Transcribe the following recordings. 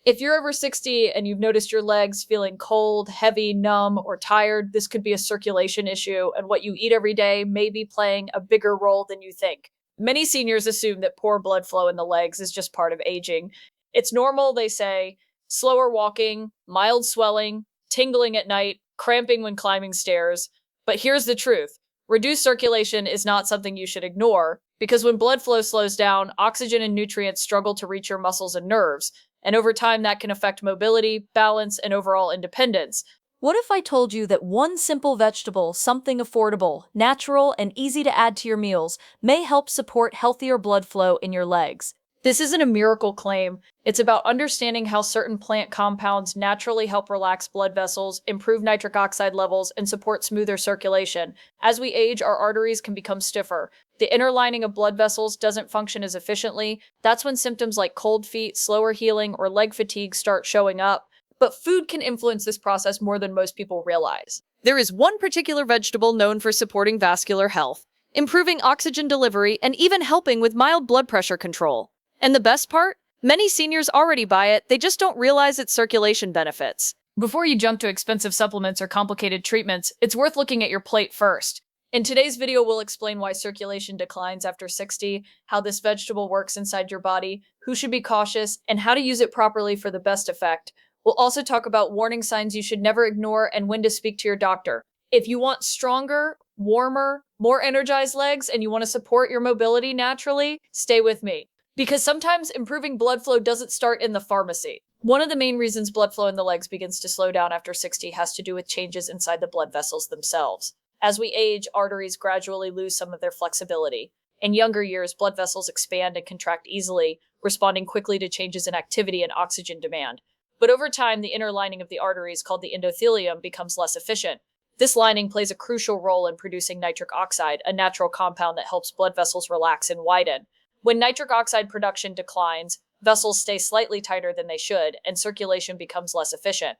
If you're over 60 and you've noticed your legs feeling cold, heavy, numb, or tired, this could be a circulation issue, and what you eat every day may be playing a bigger role than you think. Many seniors assume that poor blood flow in the legs is just part of aging. It's normal, they say, slower walking, mild swelling, tingling at night, cramping when climbing stairs. But here's the truth. Reduced circulation is not something you should ignore, because when blood flow slows down, oxygen and nutrients struggle to reach your muscles and nerves, and over time that can affect mobility, balance, and overall independence. What if I told you that one simple vegetable, something affordable, natural, and easy to add to your meals, may help support healthier blood flow in your legs? This isn't a miracle claim. It's about understanding how certain plant compounds naturally help relax blood vessels, improve nitric oxide levels, and support smoother circulation. As we age, our arteries can become stiffer. The inner lining of blood vessels doesn't function as efficiently. That's when symptoms like cold feet, slower healing, or leg fatigue start showing up. But food can influence this process more than most people realize. There is one particular vegetable known for supporting vascular health, improving oxygen delivery, and even helping with mild blood pressure control. And the best part? Many seniors already buy it, they just don't realize its circulation benefits. Before you jump to expensive supplements or complicated treatments, it's worth looking at your plate first. In today's video, we'll explain why circulation declines after 60, how this vegetable works inside your body, who should be cautious, and how to use it properly for the best effect. We'll also talk about warning signs you should never ignore and when to speak to your doctor. If you want stronger, warmer, more energized legs, and you want to support your mobility naturally, stay with me. Because sometimes improving blood flow doesn't start in the pharmacy. One of the main reasons blood flow in the legs begins to slow down after 60 has to do with changes inside the blood vessels themselves. As we age, arteries gradually lose some of their flexibility. In younger years, blood vessels expand and contract easily, responding quickly to changes in activity and oxygen demand. But over time, the inner lining of the arteries, called the endothelium, becomes less efficient. This lining plays a crucial role in producing nitric oxide, a natural compound that helps blood vessels relax and widen. When nitric oxide production declines, vessels stay slightly tighter than they should, and circulation becomes less efficient.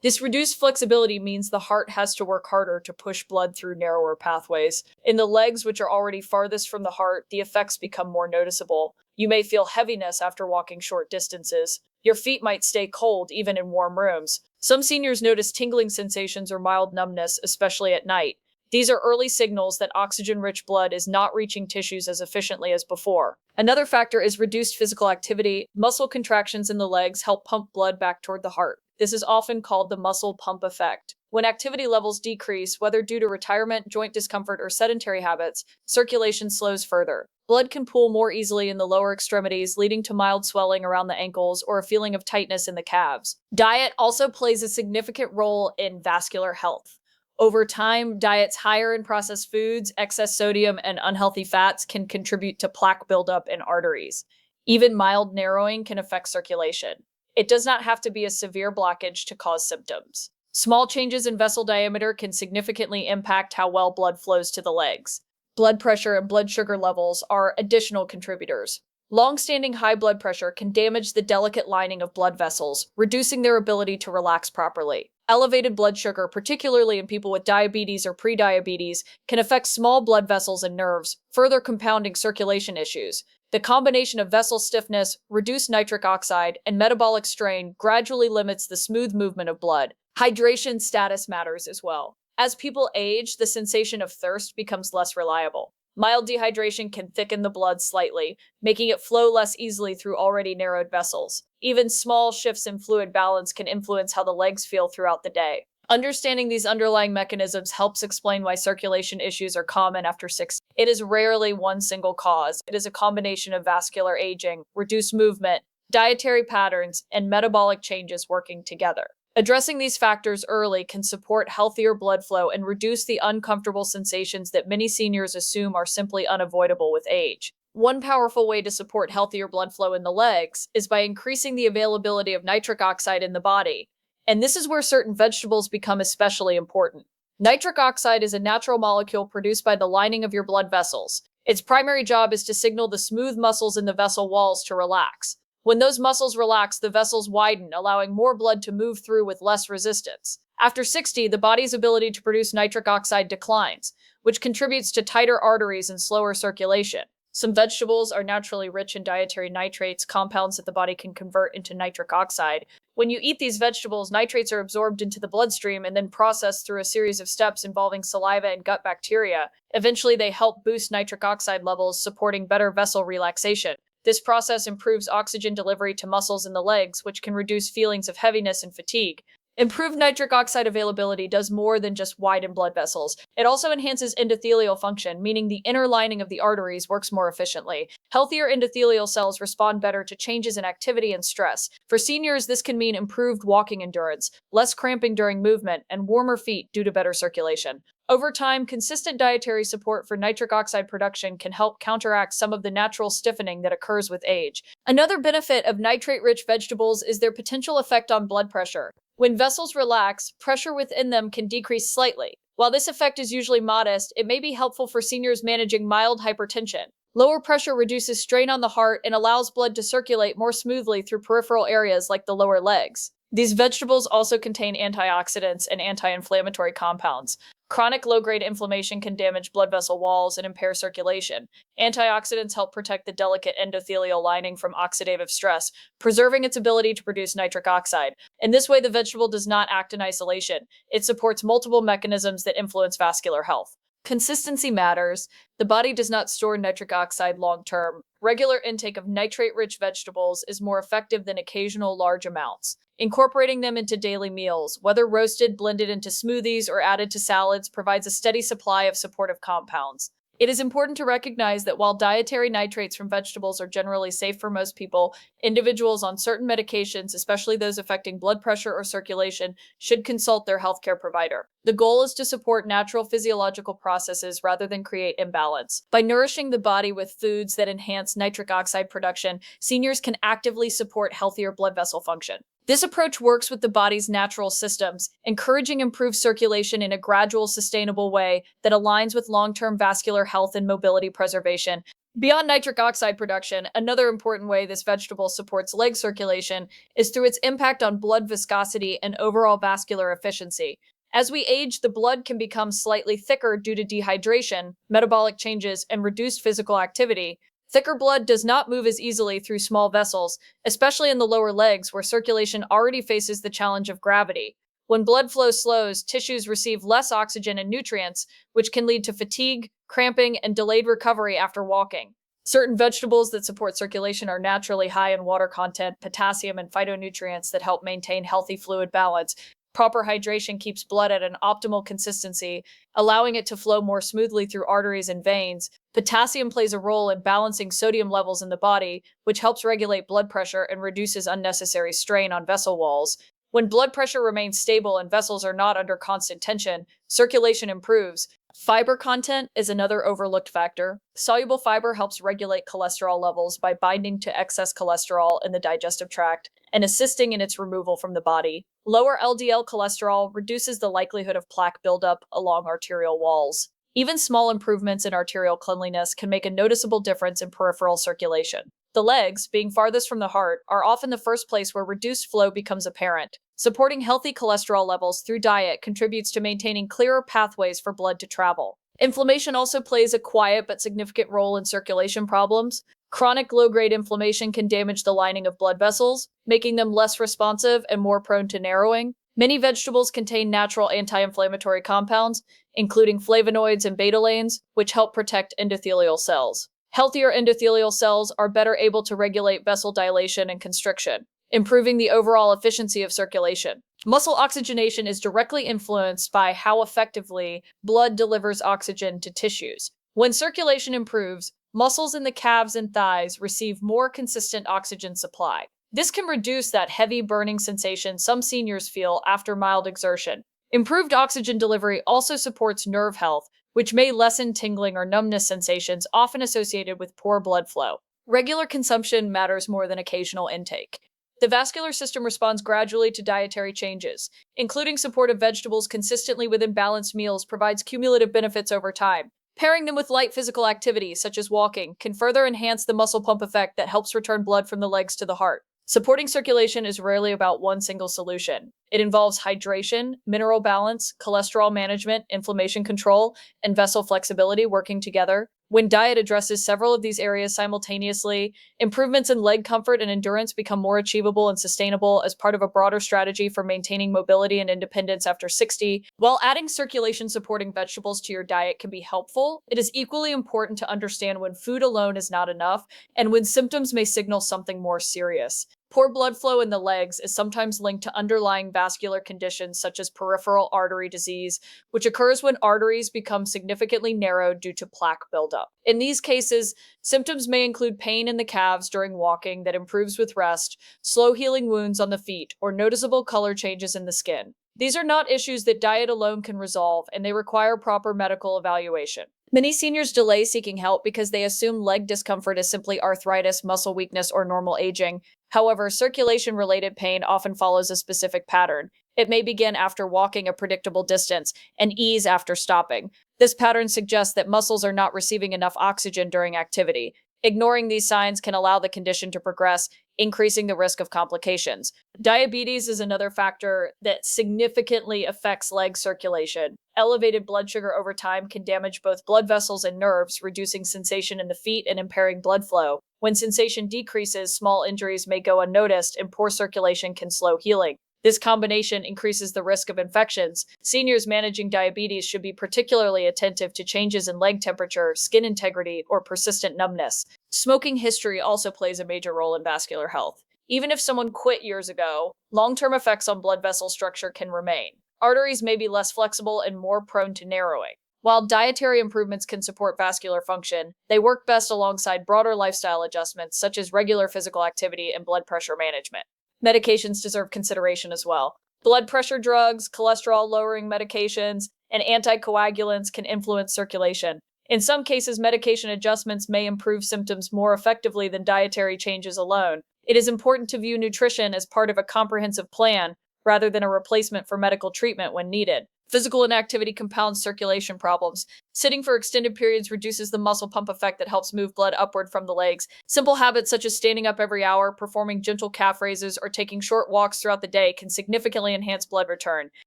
This reduced flexibility means the heart has to work harder to push blood through narrower pathways. In the legs, which are already farthest from the heart, the effects become more noticeable. You may feel heaviness after walking short distances. Your feet might stay cold even in warm rooms. Some seniors notice tingling sensations or mild numbness, especially at night. These are early signals that oxygen-rich blood is not reaching tissues as efficiently as before. Another factor is reduced physical activity. Muscle contractions in the legs help pump blood back toward the heart. This is often called the muscle pump effect. When activity levels decrease, whether due to retirement, joint discomfort, or sedentary habits, circulation slows further. Blood can pool more easily in the lower extremities, leading to mild swelling around the ankles or a feeling of tightness in the calves. Diet also plays a significant role in vascular health. Over time, diets higher in processed foods, excess sodium, and unhealthy fats can contribute to plaque buildup in arteries. Even mild narrowing can affect circulation. It does not have to be a severe blockage to cause symptoms. Small changes in vessel diameter can significantly impact how well blood flows to the legs. Blood pressure and blood sugar levels are additional contributors. Long-standing high blood pressure can damage the delicate lining of blood vessels, reducing their ability to relax properly. Elevated blood sugar, particularly in people with diabetes or prediabetes, can affect small blood vessels and nerves, further compounding circulation issues. The combination of vessel stiffness, reduced nitric oxide, and metabolic strain gradually limits the smooth movement of blood. Hydration status matters as well. As people age, the sensation of thirst becomes less reliable. Mild dehydration can thicken the blood slightly, making it flow less easily through already narrowed vessels. Even small shifts in fluid balance can influence how the legs feel throughout the day. Understanding these underlying mechanisms helps explain why circulation issues are common after 60. It is rarely one single cause. It is a combination of vascular aging, reduced movement, dietary patterns, and metabolic changes working together. Addressing these factors early can support healthier blood flow and reduce the uncomfortable sensations that many seniors assume are simply unavoidable with age. One powerful way to support healthier blood flow in the legs is by increasing the availability of nitric oxide in the body. And this is where certain vegetables become especially important. Nitric oxide is a natural molecule produced by the lining of your blood vessels. Its primary job is to signal the smooth muscles in the vessel walls to relax. When those muscles relax, the vessels widen, allowing more blood to move through with less resistance. After 60, the body's ability to produce nitric oxide declines, which contributes to tighter arteries and slower circulation. Some vegetables are naturally rich in dietary nitrates, compounds that the body can convert into nitric oxide. When you eat these vegetables, nitrates are absorbed into the bloodstream and then processed through a series of steps involving saliva and gut bacteria. Eventually, they help boost nitric oxide levels, supporting better vessel relaxation. This process improves oxygen delivery to muscles in the legs, which can reduce feelings of heaviness and fatigue. Improved nitric oxide availability does more than just widen blood vessels. It also enhances endothelial function, meaning the inner lining of the arteries works more efficiently. Healthier endothelial cells respond better to changes in activity and stress. For seniors, this can mean improved walking endurance, less cramping during movement, and warmer feet due to better circulation. Over time, consistent dietary support for nitric oxide production can help counteract some of the natural stiffening that occurs with age. Another benefit of nitrate-rich vegetables is their potential effect on blood pressure. When vessels relax, pressure within them can decrease slightly. While this effect is usually modest, it may be helpful for seniors managing mild hypertension. Lower pressure reduces strain on the heart and allows blood to circulate more smoothly through peripheral areas like the lower legs. These vegetables also contain antioxidants and anti-inflammatory compounds. Chronic low-grade inflammation can damage blood vessel walls and impair circulation. Antioxidants help protect the delicate endothelial lining from oxidative stress, preserving its ability to produce nitric oxide. In this way, the vegetable does not act in isolation. It supports multiple mechanisms that influence vascular health. Consistency matters. The body does not store nitric oxide long term. Regular intake of nitrate-rich vegetables is more effective than occasional large amounts. Incorporating them into daily meals, whether roasted, blended into smoothies, or added to salads, provides a steady supply of supportive compounds. It is important to recognize that while dietary nitrates from vegetables are generally safe for most people, individuals on certain medications, especially those affecting blood pressure or circulation, should consult their healthcare provider. The goal is to support natural physiological processes rather than create imbalance. By nourishing the body with foods that enhance nitric oxide production, seniors can actively support healthier blood vessel function. This approach works with the body's natural systems, encouraging improved circulation in a gradual, sustainable way that aligns with long-term vascular health and mobility preservation. Beyond nitric oxide production, another important way this vegetable supports leg circulation is through its impact on blood viscosity and overall vascular efficiency. As we age, the blood can become slightly thicker due to dehydration, metabolic changes, and reduced physical activity. Thicker blood does not move as easily through small vessels, especially in the lower legs where circulation already faces the challenge of gravity. When blood flow slows, tissues receive less oxygen and nutrients, which can lead to fatigue, cramping, and delayed recovery after walking. Certain vegetables that support circulation are naturally high in water content, potassium, and phytonutrients that help maintain healthy fluid balance. Proper hydration keeps blood at an optimal consistency, allowing it to flow more smoothly through arteries and veins. Potassium plays a role in balancing sodium levels in the body, which helps regulate blood pressure and reduces unnecessary strain on vessel walls. When blood pressure remains stable and vessels are not under constant tension, circulation improves. Fiber content is another overlooked factor. Soluble fiber helps regulate cholesterol levels by binding to excess cholesterol in the digestive tract and assisting in its removal from the body. Lower LDL cholesterol reduces the likelihood of plaque buildup along arterial walls. Even small improvements in arterial cleanliness can make a noticeable difference in peripheral circulation. The legs, being farthest from the heart, are often the first place where reduced flow becomes apparent. Supporting healthy cholesterol levels through diet contributes to maintaining clearer pathways for blood to travel. Inflammation also plays a quiet but significant role in circulation problems. Chronic low-grade inflammation can damage the lining of blood vessels, making them less responsive and more prone to narrowing. Many vegetables contain natural anti-inflammatory compounds, including flavonoids and betalains, which help protect endothelial cells. Healthier endothelial cells are better able to regulate vessel dilation and constriction, improving the overall efficiency of circulation. Muscle oxygenation is directly influenced by how effectively blood delivers oxygen to tissues. When circulation improves, muscles in the calves and thighs receive more consistent oxygen supply. This can reduce that heavy burning sensation some seniors feel after mild exertion. Improved oxygen delivery also supports nerve health, which may lessen tingling or numbness sensations often associated with poor blood flow. Regular consumption matters more than occasional intake. The vascular system responds gradually to dietary changes. Including supportive vegetables consistently within balanced meals provides cumulative benefits over time. Pairing them with light physical activity, such as walking, can further enhance the muscle pump effect that helps return blood from the legs to the heart. Supporting circulation is rarely about one single solution. It involves hydration, mineral balance, cholesterol management, inflammation control, and vessel flexibility working together. When diet addresses several of these areas simultaneously, improvements in leg comfort and endurance become more achievable and sustainable as part of a broader strategy for maintaining mobility and independence after 60. While adding circulation supporting vegetables to your diet can be helpful, it is equally important to understand when food alone is not enough and when symptoms may signal something more serious. Poor blood flow in the legs is sometimes linked to underlying vascular conditions such as peripheral artery disease, which occurs when arteries become significantly narrowed due to plaque buildup. In these cases, symptoms may include pain in the calves during walking that improves with rest, slow healing wounds on the feet, or noticeable color changes in the skin. These are not issues that diet alone can resolve, and they require proper medical evaluation. Many seniors delay seeking help because they assume leg discomfort is simply arthritis, muscle weakness, or normal aging. However, circulation-related pain often follows a specific pattern. It may begin after walking a predictable distance and ease after stopping. This pattern suggests that muscles are not receiving enough oxygen during activity. Ignoring these signs can allow the condition to progress, increasing the risk of complications. Diabetes is another factor that significantly affects leg circulation. Elevated blood sugar over time can damage both blood vessels and nerves, reducing sensation in the feet and impairing blood flow. When sensation decreases, small injuries may go unnoticed, and poor circulation can slow healing. This combination increases the risk of infections. Seniors managing diabetes should be particularly attentive to changes in leg temperature, skin integrity, or persistent numbness. Smoking history also plays a major role in vascular health. Even if someone quit years ago, long-term effects on blood vessel structure can remain. Arteries may be less flexible and more prone to narrowing. While dietary improvements can support vascular function, they work best alongside broader lifestyle adjustments such as regular physical activity and blood pressure management. Medications deserve consideration as well. Blood pressure drugs, cholesterol-lowering medications, and anticoagulants can influence circulation. In some cases, medication adjustments may improve symptoms more effectively than dietary changes alone. It is important to view nutrition as part of a comprehensive plan rather than a replacement for medical treatment when needed. Physical inactivity compounds circulation problems. Sitting for extended periods reduces the muscle pump effect that helps move blood upward from the legs. Simple habits such as standing up every hour, performing gentle calf raises, or taking short walks throughout the day can significantly enhance blood return.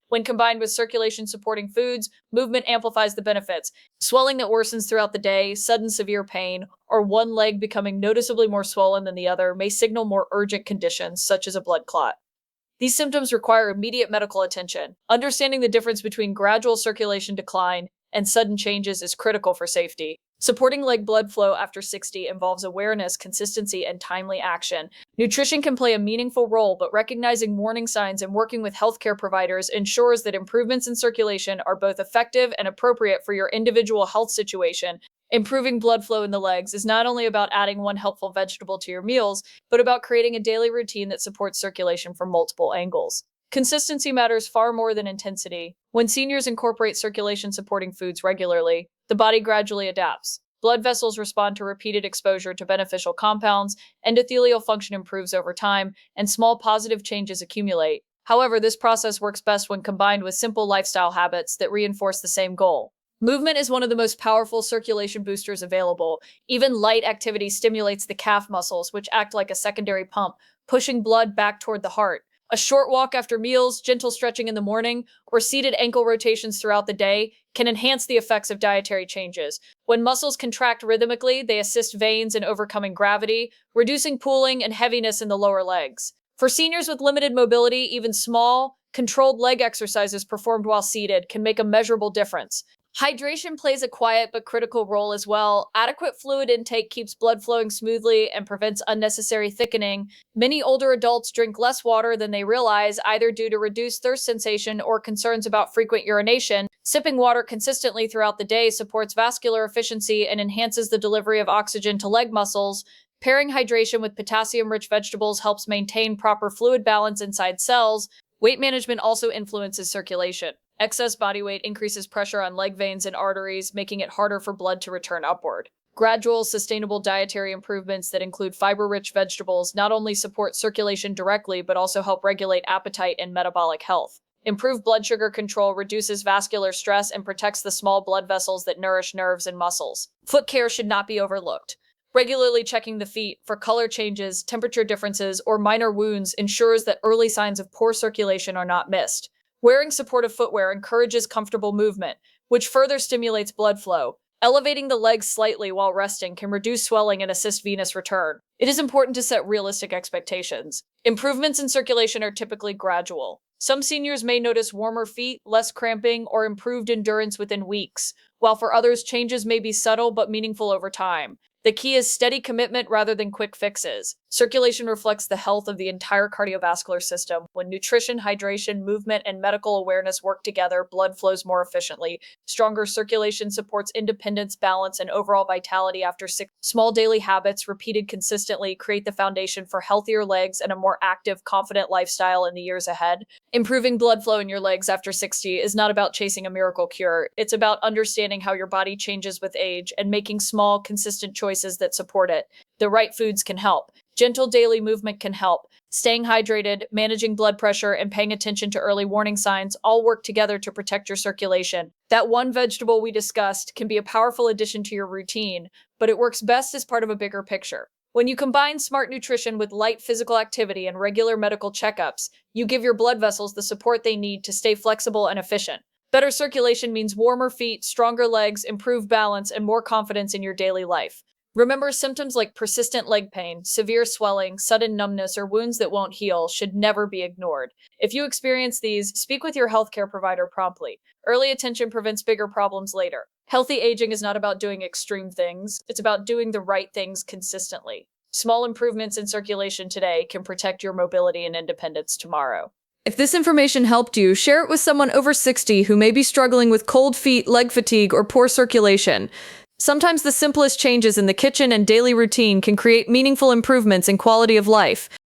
When combined with circulation-supporting foods, movement amplifies the benefits. Swelling that worsens throughout the day, sudden severe pain, or one leg becoming noticeably more swollen than the other may signal more urgent conditions, such as a blood clot. These symptoms require immediate medical attention. Understanding the difference between gradual circulation decline and sudden changes is critical for safety. Supporting leg blood flow after 60 involves awareness, consistency, and timely action. Nutrition can play a meaningful role, but recognizing warning signs and working with healthcare providers ensures that improvements in circulation are both effective and appropriate for your individual health situation. Improving blood flow in the legs is not only about adding one helpful vegetable to your meals, but about creating a daily routine that supports circulation from multiple angles. Consistency matters far more than intensity. When seniors incorporate circulation-supporting foods regularly, the body gradually adapts. Blood vessels respond to repeated exposure to beneficial compounds, endothelial function improves over time, and small positive changes accumulate. However, this process works best when combined with simple lifestyle habits that reinforce the same goal. Movement is one of the most powerful circulation boosters available. Even light activity stimulates the calf muscles, which act like a secondary pump, pushing blood back toward the heart. A short walk after meals, gentle stretching in the morning, or seated ankle rotations throughout the day can enhance the effects of dietary changes. When muscles contract rhythmically, they assist veins in overcoming gravity, reducing pooling and heaviness in the lower legs. For seniors with limited mobility, even small, controlled leg exercises performed while seated can make a measurable difference. Hydration plays a quiet but critical role as well. Adequate fluid intake keeps blood flowing smoothly and prevents unnecessary thickening. Many older adults drink less water than they realize, either due to reduced thirst sensation or concerns about frequent urination. Sipping water consistently throughout the day supports vascular efficiency and enhances the delivery of oxygen to leg muscles. Pairing hydration with potassium-rich vegetables helps maintain proper fluid balance inside cells. Weight management also influences circulation. Excess body weight increases pressure on leg veins and arteries, making it harder for blood to return upward. Gradual, sustainable dietary improvements that include fiber-rich vegetables not only support circulation directly, but also help regulate appetite and metabolic health. Improved blood sugar control reduces vascular stress and protects the small blood vessels that nourish nerves and muscles. Foot care should not be overlooked. Regularly checking the feet for color changes, temperature differences, or minor wounds ensures that early signs of poor circulation are not missed. Wearing supportive footwear encourages comfortable movement, which further stimulates blood flow. Elevating the legs slightly while resting can reduce swelling and assist venous return. It is important to set realistic expectations. Improvements in circulation are typically gradual. Some seniors may notice warmer feet, less cramping, or improved endurance within weeks, while for others, changes may be subtle but meaningful over time. The key is steady commitment rather than quick fixes. Circulation reflects the health of the entire cardiovascular system. When nutrition, hydration, movement, and medical awareness work together, blood flows more efficiently. Stronger circulation supports independence, balance, and overall vitality after 6. Small daily habits, repeated consistently, create the foundation for healthier legs and a more active, confident lifestyle in the years ahead. Improving blood flow in your legs after 60 is not about chasing a miracle cure. It's about understanding how your body changes with age and making small, consistent choices that support it. The right foods can help. Gentle daily movement can help. Staying hydrated, managing blood pressure, and paying attention to early warning signs all work together to protect your circulation. That one vegetable we discussed can be a powerful addition to your routine, but it works best as part of a bigger picture. When you combine smart nutrition with light physical activity and regular medical checkups, you give your blood vessels the support they need to stay flexible and efficient. Better circulation means warmer feet, stronger legs, improved balance, and more confidence in your daily life. Remember, symptoms like persistent leg pain, severe swelling, sudden numbness, or wounds that won't heal should never be ignored. If you experience these, speak with your healthcare provider promptly. Early attention prevents bigger problems later. Healthy aging is not about doing extreme things, it's about doing the right things consistently. Small improvements in circulation today can protect your mobility and independence tomorrow. If this information helped you, share it with someone over 60 who may be struggling with cold feet, leg fatigue, or poor circulation. Sometimes the simplest changes in the kitchen and daily routine can create meaningful improvements in quality of life.